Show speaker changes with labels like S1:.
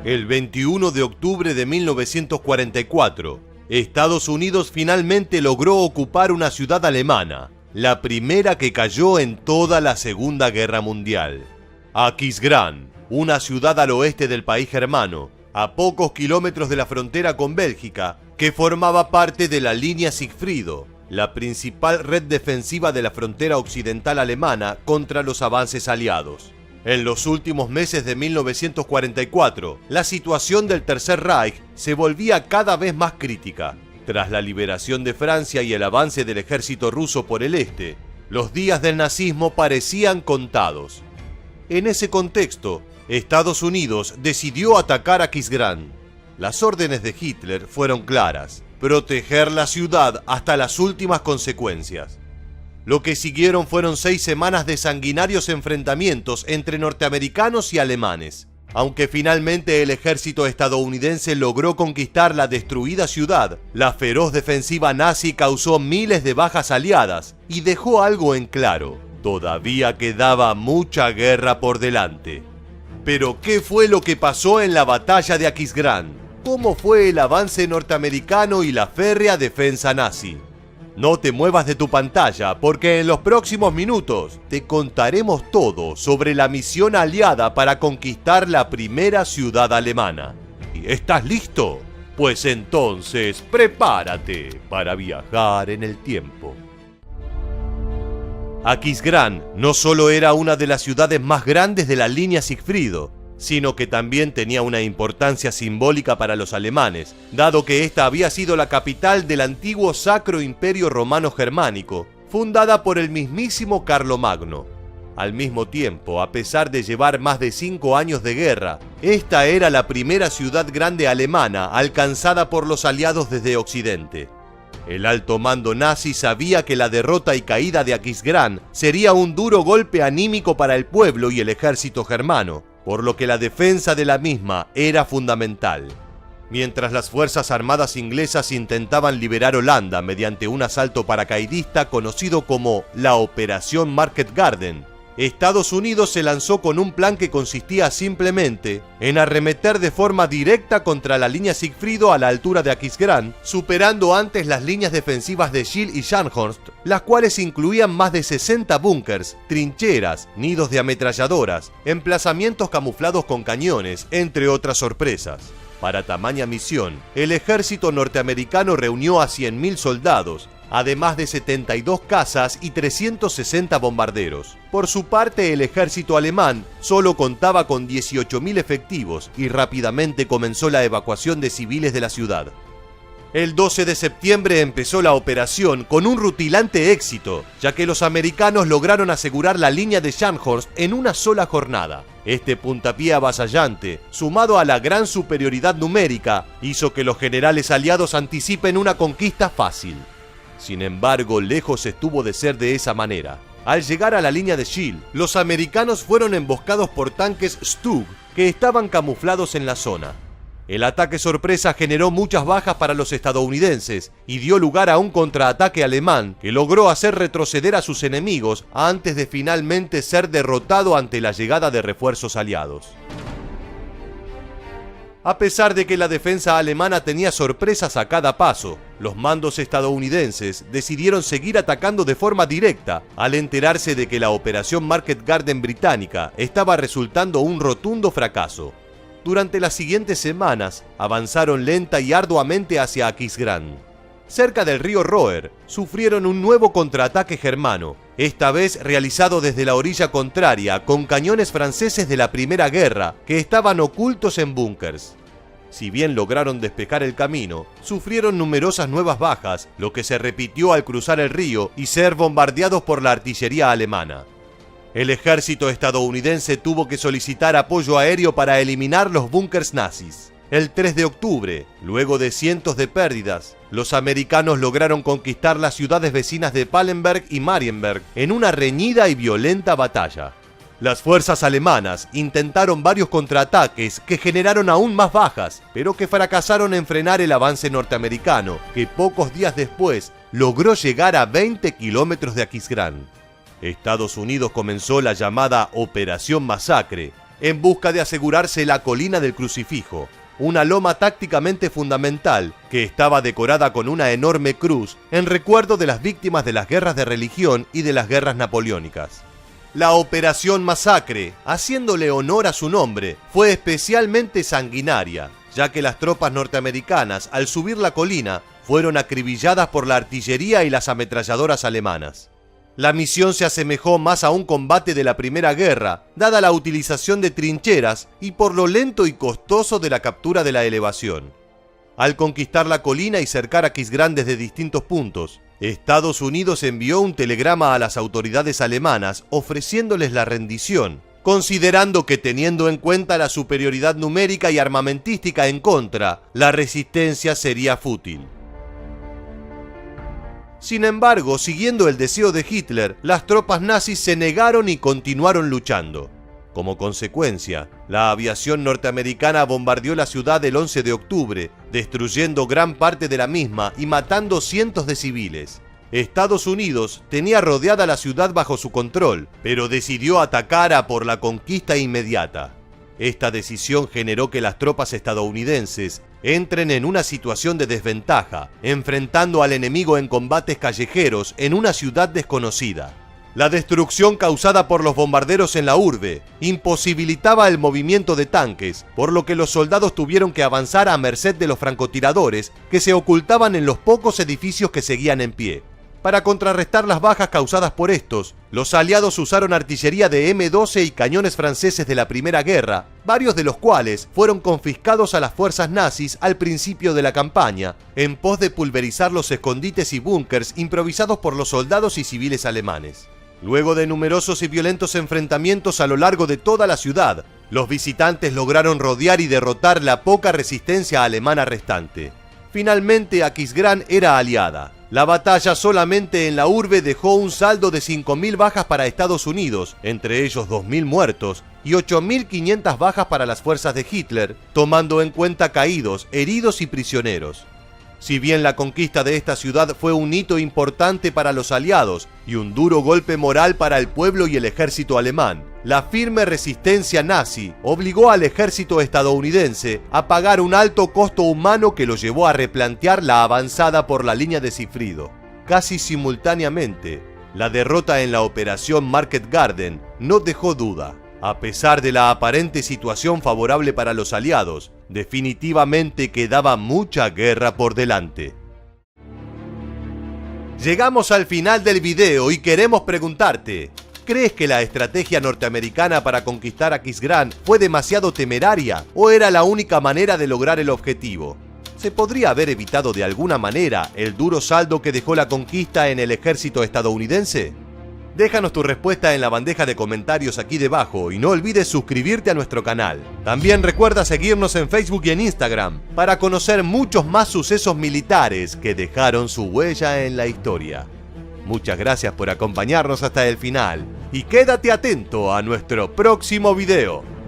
S1: El 21 de octubre de 1944, Estados Unidos finalmente logró ocupar una ciudad alemana, la primera que cayó en toda la Segunda Guerra Mundial. Aquisgrán, una ciudad al oeste del país germano, a pocos kilómetros de la frontera con Bélgica, que formaba parte de la línea Sigfrido, la principal red defensiva de la frontera occidental alemana contra los avances aliados. En los últimos meses de 1944, la situación del Tercer Reich se volvía cada vez más crítica. Tras la liberación de Francia y el avance del ejército ruso por el este, los días del nazismo parecían contados. En ese contexto, Estados Unidos decidió atacar Aquisgrán. Las órdenes de Hitler fueron claras: proteger la ciudad hasta las últimas consecuencias. Lo que siguieron fueron 6 semanas de sanguinarios enfrentamientos entre norteamericanos y alemanes. Aunque finalmente el ejército estadounidense logró conquistar la destruida ciudad, la feroz defensiva nazi causó miles de bajas aliadas y dejó algo en claro: todavía quedaba mucha guerra por delante. Pero ¿qué fue lo que pasó en la batalla de Aquisgrán? ¿Cómo fue el avance norteamericano y la férrea defensa nazi? No te muevas de tu pantalla, porque en los próximos minutos te contaremos todo sobre la misión aliada para conquistar la primera ciudad alemana. ¿Estás listo? Pues entonces prepárate para viajar en el tiempo. Aquisgrán no solo era una de las ciudades más grandes de la línea Sigfrido, sino que también tenía una importancia simbólica para los alemanes, dado que esta había sido la capital del antiguo Sacro Imperio Romano Germánico, fundada por el mismísimo Carlomagno. Al mismo tiempo, a pesar de llevar más de 5 años de guerra, esta era la primera ciudad grande alemana alcanzada por los aliados desde Occidente. El alto mando nazi sabía que la derrota y caída de Aquisgrán sería un duro golpe anímico para el pueblo y el ejército germano, por lo que la defensa de la misma era fundamental. Mientras las fuerzas armadas inglesas intentaban liberar Holanda mediante un asalto paracaidista conocido como la Operación Market Garden, Estados Unidos se lanzó con un plan que consistía simplemente en arremeter de forma directa contra la línea Sigfrido a la altura de Aquisgrán, superando antes las líneas defensivas de Schill y Scharnhorst, las cuales incluían más de 60 búnkers, trincheras, nidos de ametralladoras, emplazamientos camuflados con cañones, entre otras sorpresas. Para tamaña misión, el ejército norteamericano reunió a 100.000 soldados, además de 72 cazas y 360 bombarderos. Por su parte, el ejército alemán solo contaba con 18.000 efectivos y rápidamente comenzó la evacuación de civiles de la ciudad. El 12 de septiembre empezó la operación con un rutilante éxito, ya que los americanos lograron asegurar la línea de Scharnhorst en una sola jornada. Este puntapié avasallante, sumado a la gran superioridad numérica, hizo que los generales aliados anticipen una conquista fácil. Sin embargo, lejos estuvo de ser de esa manera. Al llegar a la línea de Schill, los americanos fueron emboscados por tanques Stug que estaban camuflados en la zona. El ataque sorpresa generó muchas bajas para los estadounidenses y dio lugar a un contraataque alemán que logró hacer retroceder a sus enemigos antes de finalmente ser derrotado ante la llegada de refuerzos aliados. A pesar de que la defensa alemana tenía sorpresas a cada paso, los mandos estadounidenses decidieron seguir atacando de forma directa al enterarse de que la Operación Market Garden británica estaba resultando un rotundo fracaso. Durante las siguientes semanas, avanzaron lenta y arduamente hacia Aquisgrán. Cerca del río Roer, sufrieron un nuevo contraataque germano, esta vez realizado desde la orilla contraria con cañones franceses de la Primera Guerra que estaban ocultos en búnkers. Si bien lograron despejar el camino, sufrieron numerosas nuevas bajas, lo que se repitió al cruzar el río y ser bombardeados por la artillería alemana. El ejército estadounidense tuvo que solicitar apoyo aéreo para eliminar los búnkers nazis. El 3 de octubre, luego de cientos de pérdidas, los americanos lograron conquistar las ciudades vecinas de Pallenberg y Marienberg en una reñida y violenta batalla. Las fuerzas alemanas intentaron varios contraataques que generaron aún más bajas, pero que fracasaron en frenar el avance norteamericano, que pocos días después logró llegar a 20 kilómetros de Aquisgrán. Estados Unidos comenzó la llamada Operación Masacre, en busca de asegurarse la colina del Crucifijo, una loma tácticamente fundamental que estaba decorada con una enorme cruz en recuerdo de las víctimas de las guerras de religión y de las guerras napoleónicas. La Operación Masacre, haciéndole honor a su nombre, fue especialmente sanguinaria, ya que las tropas norteamericanas, al subir la colina, fueron acribilladas por la artillería y las ametralladoras alemanas. La misión se asemejó más a un combate de la Primera Guerra, dada la utilización de trincheras y por lo lento y costoso de la captura de la elevación. Al conquistar la colina y cercar Aquisgrán desde distintos puntos, Estados Unidos envió un telegrama a las autoridades alemanas ofreciéndoles la rendición, considerando que, teniendo en cuenta la superioridad numérica y armamentística en contra, la resistencia sería fútil. Sin embargo, siguiendo el deseo de Hitler, las tropas nazis se negaron y continuaron luchando. Como consecuencia, la aviación norteamericana bombardeó la ciudad el 11 de octubre, destruyendo gran parte de la misma y matando cientos de civiles. Estados Unidos tenía rodeada la ciudad bajo su control, pero decidió atacar a por la conquista inmediata. Esta decisión generó que las tropas estadounidenses entren en una situación de desventaja, enfrentando al enemigo en combates callejeros en una ciudad desconocida. La destrucción causada por los bombarderos en la urbe imposibilitaba el movimiento de tanques, por lo que los soldados tuvieron que avanzar a merced de los francotiradores que se ocultaban en los pocos edificios que seguían en pie. Para contrarrestar las bajas causadas por estos, los aliados usaron artillería de M12 y cañones franceses de la Primera Guerra, varios de los cuales fueron confiscados a las fuerzas nazis al principio de la campaña, en pos de pulverizar los escondites y búnkers improvisados por los soldados y civiles alemanes. Luego de numerosos y violentos enfrentamientos a lo largo de toda la ciudad, los visitantes lograron rodear y derrotar la poca resistencia alemana restante. Finalmente, Aquisgrán era aliada. La batalla solamente en la urbe dejó un saldo de 5.000 bajas para Estados Unidos, entre ellos 2.000 muertos, y 8.500 bajas para las fuerzas de Hitler, tomando en cuenta caídos, heridos y prisioneros. Si bien la conquista de esta ciudad fue un hito importante para los aliados y un duro golpe moral para el pueblo y el ejército alemán, la firme resistencia nazi obligó al ejército estadounidense a pagar un alto costo humano que lo llevó a replantear la avanzada por la línea de Sigfrido. Casi simultáneamente, la derrota en la Operación Market Garden no dejó duda. A pesar de la aparente situación favorable para los aliados, definitivamente quedaba mucha guerra por delante. Llegamos al final del video y queremos preguntarte, ¿crees que la estrategia norteamericana para conquistar Aquisgrán fue demasiado temeraria o era la única manera de lograr el objetivo? ¿Se podría haber evitado de alguna manera el duro saldo que dejó la conquista en el ejército estadounidense? Déjanos tu respuesta en la bandeja de comentarios aquí debajo y no olvides suscribirte a nuestro canal. También recuerda seguirnos en Facebook y en Instagram para conocer muchos más sucesos militares que dejaron su huella en la historia. Muchas gracias por acompañarnos hasta el final y quédate atento a nuestro próximo video.